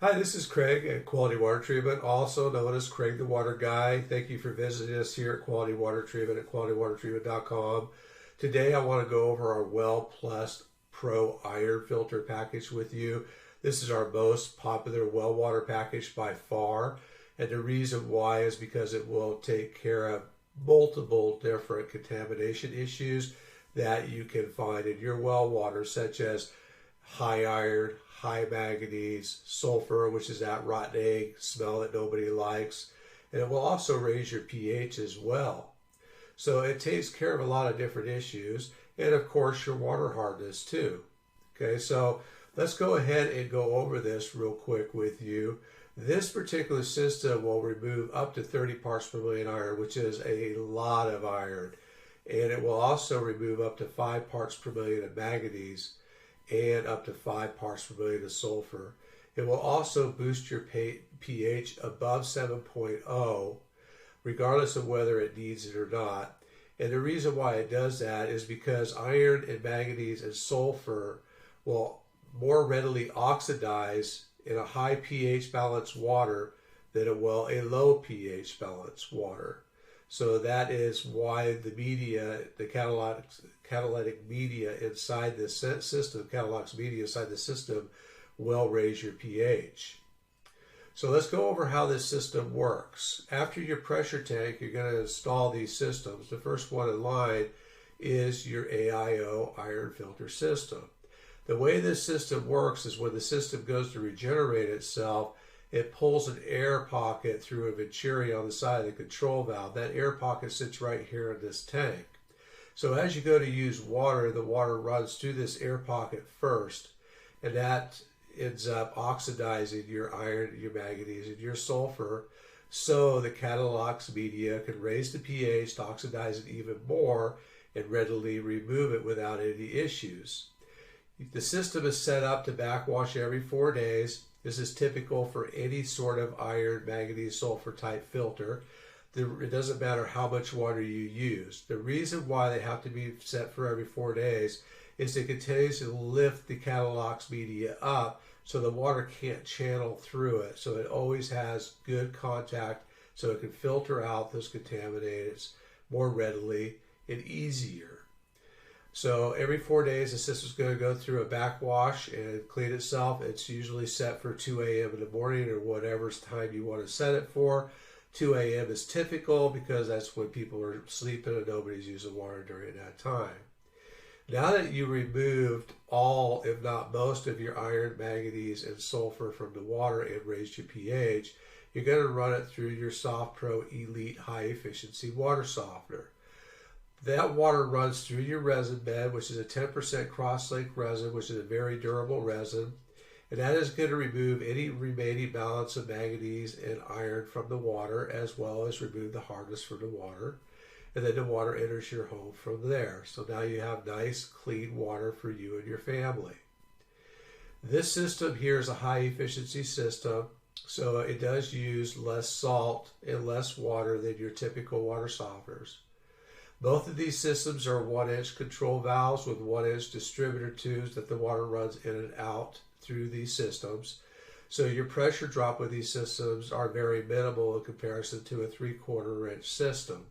Hi, this is Craig at Quality Water Treatment, also known as Craig the Water Guy. Thank you for visiting us here at Quality Water Treatment at qualitywatertreatment.com. Today I want to go over our Well Plus Pro Iron Filter package with you. This is our most popular well water package by far, and the reason why is because it will take care of multiple different contamination issues that you can find in your well water, such as high iron, high manganese, sulfur, which is that rotten egg smell that nobody likes. And it will also raise your pH as well. So it takes care of a lot of different issues. And of course, your water hardness too. Okay, so let's go ahead and go over this real quick with you. This particular system will remove up to 30 parts per million iron, which is a lot of iron. And it will also remove up to 5 parts per million of manganese and up to 5 parts per million of sulfur. It will also boost your pH above 7.0, regardless of whether it needs it or not. And the reason why it does that is because iron and manganese and sulfur will more readily oxidize in a high pH balanced water than it will a low pH balanced water. So that is why the media, the catalytic media inside this system, catalytic media inside the system will raise your pH. So let's go over how this system works. After your pressure tank, you're going to install these systems. The first one in line is your AIO iron filter system. The way this system works is when the system goes to regenerate itself, it pulls an air pocket through a venturi on the side of the control valve. That air pocket sits right here in this tank. So as you go to use water, the water runs through this air pocket first, and that ends up oxidizing your iron, your manganese, and your sulfur, so the catalytic media can raise the pH to oxidize it even more and readily remove it without any issues. The system is set up to backwash every 4 days. This is typical for any sort of iron, manganese, sulfur type filter. It doesn't matter how much water you use. The reason why they have to be set for every 4 days is to continue to lift the catalytic media up so the water can't channel through it. So it always has good contact so it can filter out those contaminants more readily and easier. So every 4 days, the system's going to go through a backwash and clean itself. It's usually set for 2 a.m. in the morning or whatever time you want to set it for. 2 a.m. is typical because that's when people are sleeping and nobody's using water during that time. Now that you removed all, if not most, of your iron, manganese, and sulfur from the water and raised your pH, you're going to run it through your SoftPro Elite High Efficiency Water Softener. That water runs through your resin bed, which is a 10% cross-linked resin, which is a very durable resin. And that is going to remove any remaining balance of manganese and iron from the water, as well as remove the hardness from the water. And then the water enters your home from there. So now you have nice, clean water for you and your family. This system here is a high-efficiency system, so it does use less salt and less water than your typical water softeners. Both of these systems are 1-inch control valves with 1-inch distributor tubes that the water runs in and out through these systems. So your pressure drop with these systems are very minimal in comparison to a 3/4-inch system.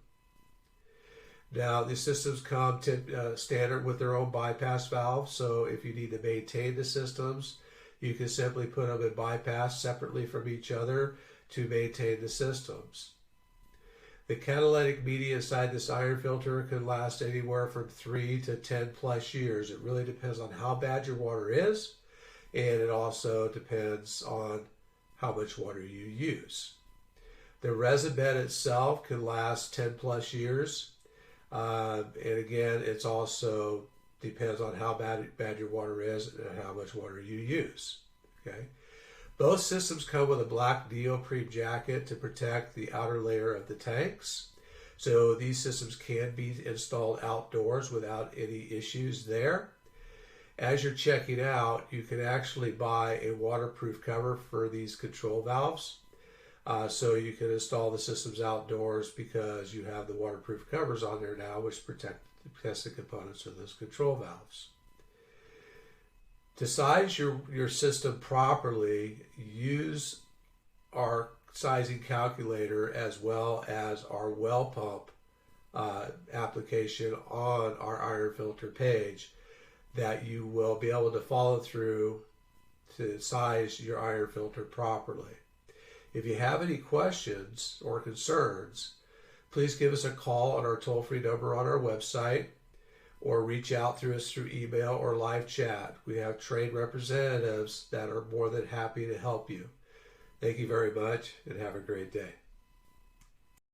Now, these systems come standard with their own bypass valve, so if you need to maintain the systems, you can simply put them in bypass separately from each other to maintain the systems. The catalytic media inside this iron filter can last anywhere from 3 to 10 plus years. It really depends on how bad your water is, and it also depends on how much water you use. The resin bed itself can last 10 plus years, and again, it's also depends on how bad your water is and how much water you use. Okay. Both systems come with a black neoprene jacket to protect the outer layer of the tanks. So these systems can be installed outdoors without any issues there. As you're checking out, you can actually buy a waterproof cover for these control valves. So you can install the systems outdoors because you have the waterproof covers on there now, which protect the components of those control valves. To size your system properly, use our sizing calculator as well as our well pump application on our iron filter page, that you will be able to follow through to size your iron filter properly. If you have any questions or concerns, please give us a call on our toll-free number on our website, or reach out through us through email or live chat. We have trained representatives that are more than happy to help you. Thank you very much, and have a great day.